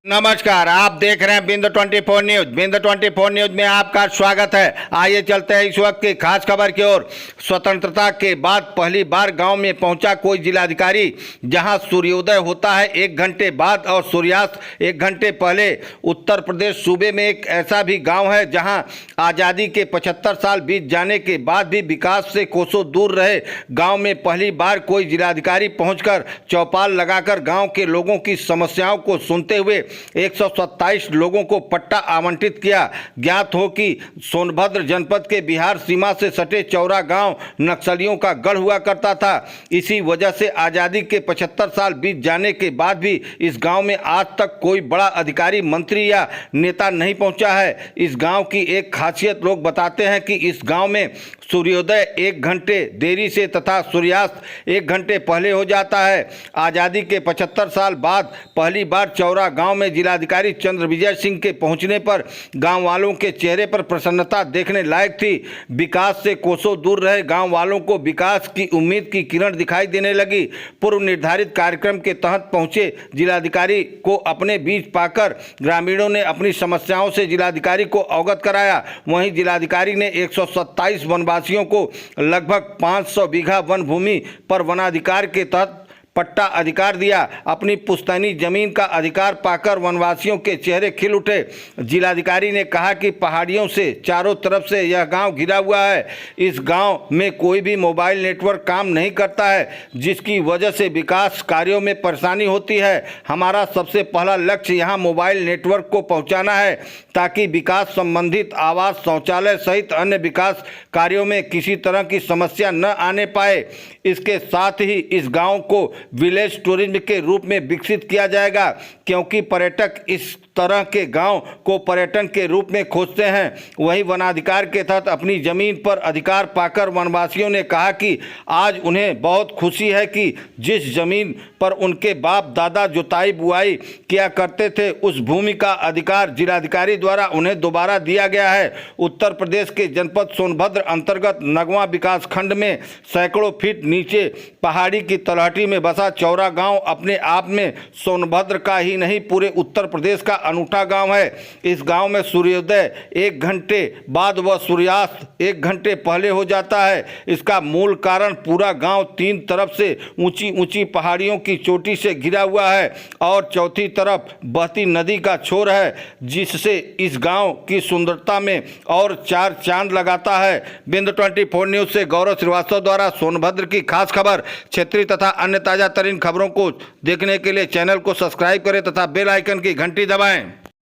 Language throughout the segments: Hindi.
नमस्कार, आप देख रहे हैं बिंदु 24 न्यूज। बिंदु 24 न्यूज में आपका स्वागत है। आइए चलते हैं इस वक्त की खास खबर की ओर। स्वतंत्रता के बाद पहली बार गांव में पहुंचा कोई जिलाधिकारी, जहां सूर्योदय होता है 1 घंटे बाद और सूर्यास्त 1 घंटे पहले। उत्तर प्रदेश सूबे में एक ऐसा भी गाँव है जहाँ आज़ादी के 75 साल बीत जाने के बाद भी विकास से कोसों दूर रहे गाँव में पहली बार कोई जिलाधिकारी पहुँच चौपाल लगाकर गाँव के लोगों की समस्याओं को सुनते हुए 127 लोगों को पट्टा आवंटित किया। ज्ञात हो कि सोनभद्र जनपद के बिहार सीमा से सटे चौरा गांव नक्सलियों का गढ़ हुआ करता था। इसी वजह से आज़ादी के 75 साल बीत जाने के बाद भी इस गांव में आज तक कोई बड़ा अधिकारी, मंत्री या नेता नहीं पहुंचा है। इस गांव की एक खासियत लोग बताते हैं कि इस गांव में सूर्योदय 1 घंटे देरी से तथा सूर्यास्त 1 घंटे पहले हो जाता है। आज़ादी के 75 साल बाद पहली बार चौरा गांव में जिलाधिकारी चंद्रविजय सिंह के पहुंचने पर गांव वालों के चेहरे पर प्रसन्नता देखने लायक थी। विकास से कोसों दूर रहे गांव वालों को विकास की उम्मीद की किरण दिखाई देने लगी। पूर्व निर्धारित कार्यक्रम के तहत पहुंचे जिलाधिकारी को अपने बीच पाकर ग्रामीणों ने अपनी समस्याओं से जिलाधिकारी को अवगत कराया। वहीं जिलाधिकारी ने 127 वनवासियों को लगभग 500 बीघा वन भूमि पर वनाधिकार के तहत पट्टा अधिकार दिया। अपनी पुश्तैनी जमीन का अधिकार पाकर वनवासियों के चेहरे खिल उठे। जिलाधिकारी ने कहा कि पहाड़ियों से चारों तरफ से यह गांव घिरा हुआ है। इस गांव में कोई भी मोबाइल नेटवर्क काम नहीं करता है, जिसकी वजह से विकास कार्यों में परेशानी होती है। हमारा सबसे पहला लक्ष्य यहां मोबाइल नेटवर्क को पहुंचाना है, ताकि विकास संबंधित आवास, शौचालय सहित अन्य विकास कार्यों में किसी तरह की समस्या न आने पाए। इसके साथ ही इस गांव को विलेज टूरिज्म के रूप में विकसित किया जाएगा, क्योंकि पर्यटक इस तरह के गांव को पर्यटन के रूप में खोजते हैं। वहीं वनाधिकार के तहत अपनी जमीन पर अधिकार पाकर वनवासियों ने कहा कि आज उन्हें बहुत खुशी है कि जिस जमीन पर उनके बाप दादा जुताई बुआई किया करते थे, उस भूमि का अधिकार जिलाधिकारी द्वारा उन्हें दोबारा दिया गया है। उत्तर प्रदेश के जनपद सोनभद्र अंतर्गत नगवां विकास खंड में सैकड़ों फीट नीचे पहाड़ी की तलहटी में बसा चौरा गांव अपने आप में सोनभद्र का ही नहीं, पूरे उत्तर प्रदेश का अनूठा गांव है। इस गांव में सूर्योदय 1 घंटे बाद व सूर्यास्त 1 घंटे पहले हो जाता है। इसका मूल कारण पूरा गांव 3 तरफ से ऊंची ऊंची पहाड़ियों की चोटी से घिरा हुआ है और चौथी तरफ बहती नदी का छोर है, जिससे इस गांव की सुंदरता में और 4 चांद लगाता है। बिंदु 24 न्यूज से गौरव श्रीवास्तव द्वारा सोनभद्र की खास खबर। क्षेत्रीय तथा अन्य ताजा तरीन खबरों को देखने के लिए चैनल को सब्सक्राइब करें तथा बेल आइकन की घंटी दबाएं।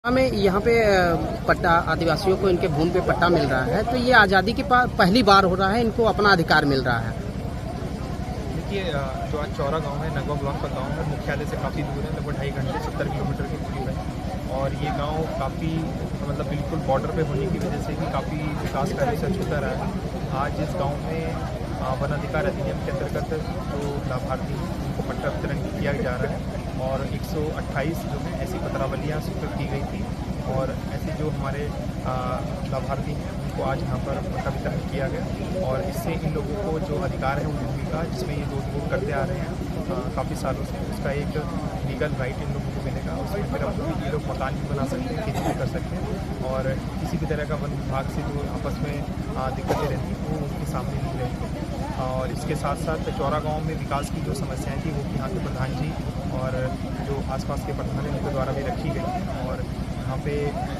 हमें यहाँ पे पट्टा, आदिवासियों को इनके भूमि पे पट्टा मिल रहा है, तो ये आज़ादी के पहली बार हो रहा है, इनको अपना अधिकार मिल रहा है। देखिए, जो आज चौरा गांव है, नगवा ब्लॉक का गांव है, मुख्यालय से काफ़ी दूर है, लगभग 2.5 घंटे 70 किलोमीटर के करीब है। और ये गांव काफ़ी बिल्कुल बॉर्डर पे होने की वजह से भी काफ़ी विकास कार्य से छूता रहा है। आज इस गाँव में वन अधिकार अधिनियम के अंतर्गत जो लाभार्थी उनको पट्टा वितरण किया जा रहा है और 128 जो है ऐसी पत्रावलियाँ स्वीकृत की गई थी और ऐसे जो हमारे लाभार्थी हैं उनको आज यहाँ पर पट्टा वितरण किया गया। और इससे इन लोगों को जो अधिकार है उन भूमि का, जिसमें ये लोग करते आ रहे हैं काफ़ी सालों से, उसका एक लीगल राइट इन लोगों को मिलेगा। उसमें फिर अब ये लोग मकान भी बना सकते हैं, खेती भी कर सकते हैं और किसी भी तरह का वन विभाग से जो आपस में दिक्कतें रहती हैं वो उनके सामने नहीं रहेंगी। और इसके साथ साथ चौरा गांव में विकास की जो समस्याएं थी वो यहाँ के प्रधान जी और जो आसपास के प्रधान हैं उनके द्वारा भी रखी गई हैं। और यहाँ पे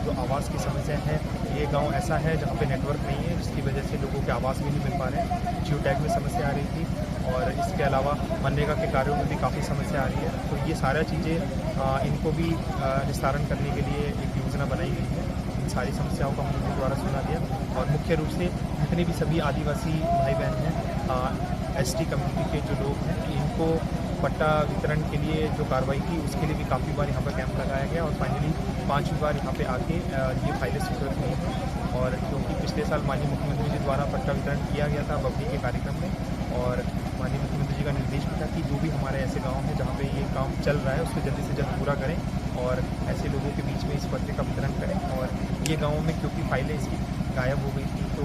जो आवास की समस्या है, ये गांव ऐसा है जहाँ पे नेटवर्क नहीं है, जिसकी वजह से लोगों के आवास भी नहीं मिल पा रहे हैं। जियो टैग में समस्या आ रही थी और इसके अलावा मनरेगा के कार्यों में भी काफ़ी समस्या आ रही है। तो ये सारा चीज़ें इनको भी निस्तारण करने के लिए एक योजना बनाई गई है। इन सारी समस्याओं को हम उनके द्वारा सुना दिया और मुख्य रूप से जितने भी सभी आदिवासी भाई बहन हैं, एसटी कम्युनिटी के जो लोग हैं, इनको पट्टा वितरण के लिए जो कार्रवाई की उसके लिए भी काफ़ी बार यहाँ पर कैंप लगाया गया और फाइनली 5वीं बार यहाँ पे आके ये फाइलें स्वीकृत हुई हैं। और क्योंकि पिछले साल माननीय मुख्यमंत्री जी द्वारा पट्टा वितरण किया गया था बबरी के कार्यक्रम में और माननीय मुख्यमंत्री जी का निर्देश भी था कि जो भी हमारे ऐसे गाँव हैं जहाँ पे ये काम चल रहा है उसको जल्दी से जल्द पूरा करें और ऐसे लोगों के बीच में इस पट्टे का वितरण करें। और ये गाँव में क्योंकि फाइलें इसकी गायब हो गई थी, तो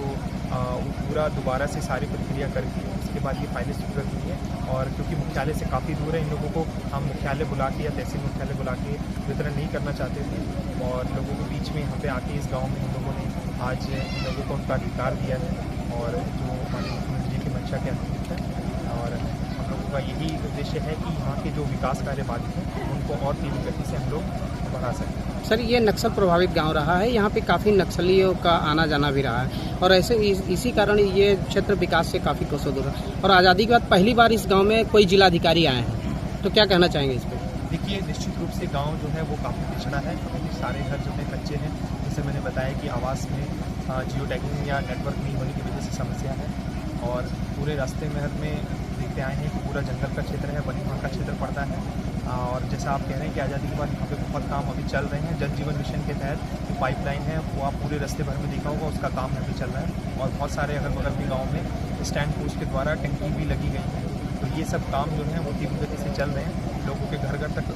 पूरा दोबारा से सारी प्रक्रिया करके उसके बाद ये फाइलें स्वीकृत हुई है। और क्योंकि मुख्यालय से काफ़ी दूर है, इन लोगों को हम मुख्यालय बुला के या तहसील मुख्यालय बुला के वितरण नहीं करना चाहते थे और लोगों के बीच में यहाँ पे आके इस गांव में हम लोगों ने आज इन लोगों को उनका अधिकार दिया है और जो माननीय मुख्यमंत्री जी की मंशा के अनुरूप है। और हम लोगों का यही उद्देश्य है कि यहाँ के जो विकास कार्य बाधित हैं उनको और तीव्र गति से हम लोग बढ़ा सकें। सर, ये नक्सल प्रभावित गांव रहा है, यहाँ पे काफ़ी नक्सलियों का आना जाना भी रहा है और ऐसे इसी कारण ये क्षेत्र विकास से काफ़ी कोसों दूर है और आज़ादी के बाद पहली बार इस गांव में कोई जिलाधिकारी आए हैं, तो क्या कहना चाहेंगे इस पर? देखिए, निश्चित रूप से गांव जो है वो काफ़ी पिछड़ा है, सारे घर जो है कच्चे हैं। जैसे मैंने बताया कि आवास में जियो टैगिंग या नेटवर्क नहीं होने की वजह से समस्या है और पूरे रास्ते में देखते आए हैं कि पूरा जंगल का क्षेत्र है, वन विभाग का क्षेत्र पड़ता है। और जैसा आप कह रहे हैं कि आज़ादी के बाद यहाँ पे बहुत काम अभी चल रहे हैं। जल जीवन मिशन के तहत जो पाइपलाइन है वो आप पूरे रास्ते भर में देखा होगा, उसका काम यहाँ पे चल रहा है और बहुत सारे अगल बगल के गाँव में स्टैंड पोस्ट के द्वारा टंकी भी लगी गई है। तो ये सब काम जो है वो तीव्र गति से चल रहे हैं। लोगों के घर घर तक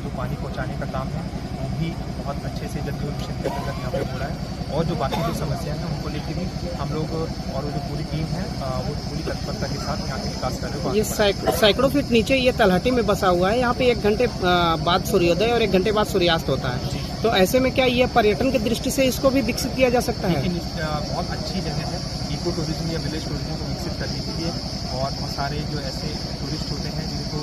जो पानी पहुँचाने का काम है वो भी बहुत अच्छे से जल जीवन मिशन के अंतर्गत यहाँ पे हो रहा है। और जो बाकी जो समस्या है उनको लेकर भी हम लोग और वो जो पूरी टीम है वो पूरी तत्परता के साथ यहाँ के विकास कार्य को ये सैकड़ों फीट नीचे ये तलहटी में बसा हुआ है, यहाँ पे 1 घंटे बाद सूर्योदय और 1 घंटे बाद सूर्यास्त होता है, तो ऐसे में क्या ये पर्यटन की दृष्टि से इसको भी विकसित किया जा सकता है? लेकिन बहुत अच्छी जगह है इको टूरिज्म या विलेज टूरिज्म को विकसित करने के लिए। और बहुत सारे जो ऐसे टूरिस्ट होते हैं जिनको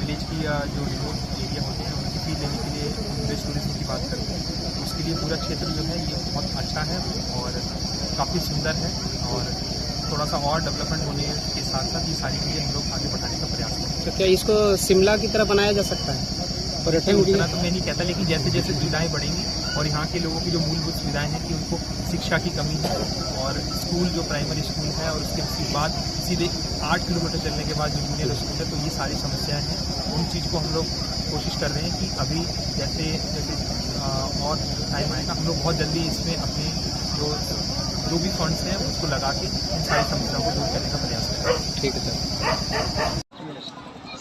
विलेज की जो रिमोट एरिया होते हैं उनकी फील लेने के लिए विलेज टूरिज्म की बात करते हैं, तो उसके लिए पूरा क्षेत्र जो है ये बहुत अच्छा है और काफ़ी सुंदर है। और थोड़ा सा और डेवलपमेंट होने के साथ साथ ये सारी चीज़ें हम लोग आगे बढ़ाने का प्रयास करें। तो क्या इसको शिमला की तरह बनाया जा सकता है? पर्यटन उतना तो मैं नहीं कहता, लेकिन जैसे जैसे सुविधाएँ बढ़ेंगी और यहाँ के लोगों की जो मूलभूत सुविधाएं हैं कि उनको शिक्षा की कमी है और स्कूल जो प्राइमरी स्कूल है और उसके बाद सीधे 8 किलोमीटर चलने के बाद जो जूनियर स्कूल है, तो ये सारी समस्याएं हैं। उन चीज़ को हम लोग कोशिश कर रहे हैं कि अभी जैसे और टाइम आएगा हम लोग बहुत जल्दी इसमें अपने जो भी फंड्स हैं उसको लगा के इन सारी समस्याओं को दूर करने का प्रयास करें। ठीक है सर।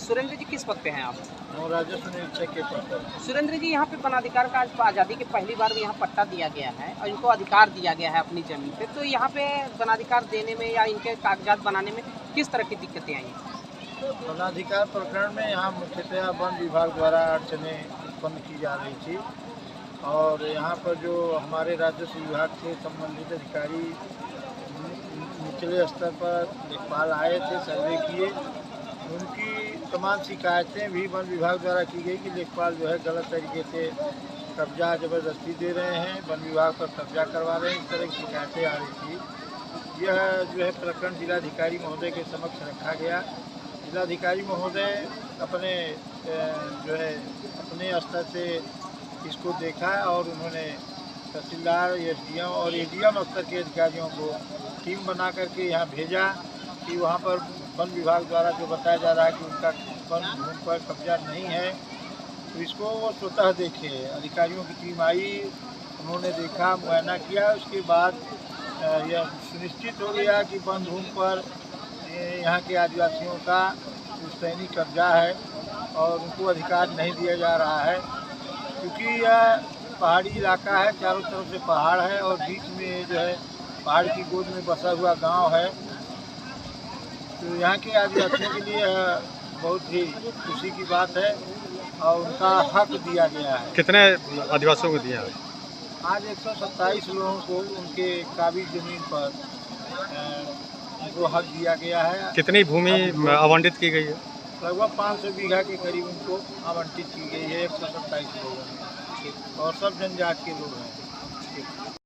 सुरेंद्र जी, किस पद पे हैं आप? राजस्व निरीक्षक के पद पर। सुरेंद्र जी, यहाँ पे वनाधिकार का आज आज़ादी के पहली बार यहाँ पट्टा दिया गया है और इनको अधिकार दिया गया है अपनी जमीन पे, तो यहाँ पे वनाधिकार देने में या इनके कागजात बनाने में किस तरह की दिक्कतें आई हैं? वनाधिकार प्रकरण में यहाँ मुख्यतः वन विभाग द्वारा अड़चनें उत्पन्न की जा रही थी और यहाँ पर जो हमारे राजस्व विभाग से संबंधित अधिकारी निचले स्तर पर लेखपाल आए थे, सर्वे किए, उनकी तमाम शिकायतें भी वन विभाग द्वारा की गई कि लेखपाल जो है गलत तरीके से कब्जा ज़बरदस्ती दे रहे हैं, वन विभाग पर कब्जा करवा रहे हैं, इस तरह की शिकायतें आ रही थी। यह जो है प्रकरण जिलाधिकारी महोदय के समक्ष रखा गया। जिलाधिकारी महोदय अपने जो है अपने स्तर से इसको देखा और उन्होंने तहसीलदार, एसडीएम और एडीएम स्तर के अधिकारियों को टीम बना करके यहाँ भेजा कि वहाँ पर वन विभाग द्वारा जो बताया जा रहा है कि उनका वन भूमि पर कब्जा नहीं है, तो इसको वो स्वतः देखे। अधिकारियों की टीम आई, उन्होंने देखा, मुआयना किया, उसके बाद यह सुनिश्चित हो गया कि वन भूमि पर यहाँ के आदिवासियों का पुश्तैनी कब्जा है और उनको अधिकार नहीं दिया जा रहा है, क्योंकि यह पहाड़ी इलाका है, चारों तरफ से पहाड़ है और बीच में जो है पहाड़ की गोद में बसा हुआ गांव है। तो यहाँ के आदिवासियों के लिए बहुत ही खुशी की बात है और उनका हक दिया गया है। कितने आदिवासियों को दिया है? आज 127 लोगों को उनके काबिज जमीन पर उनको हक दिया गया है। कितनी भूमि आवंटित की गई है? लगभग 500 बीघा के करीब उनको आवंटित की गई है 127 लोगों में और सब जनजाति के लोग हैं।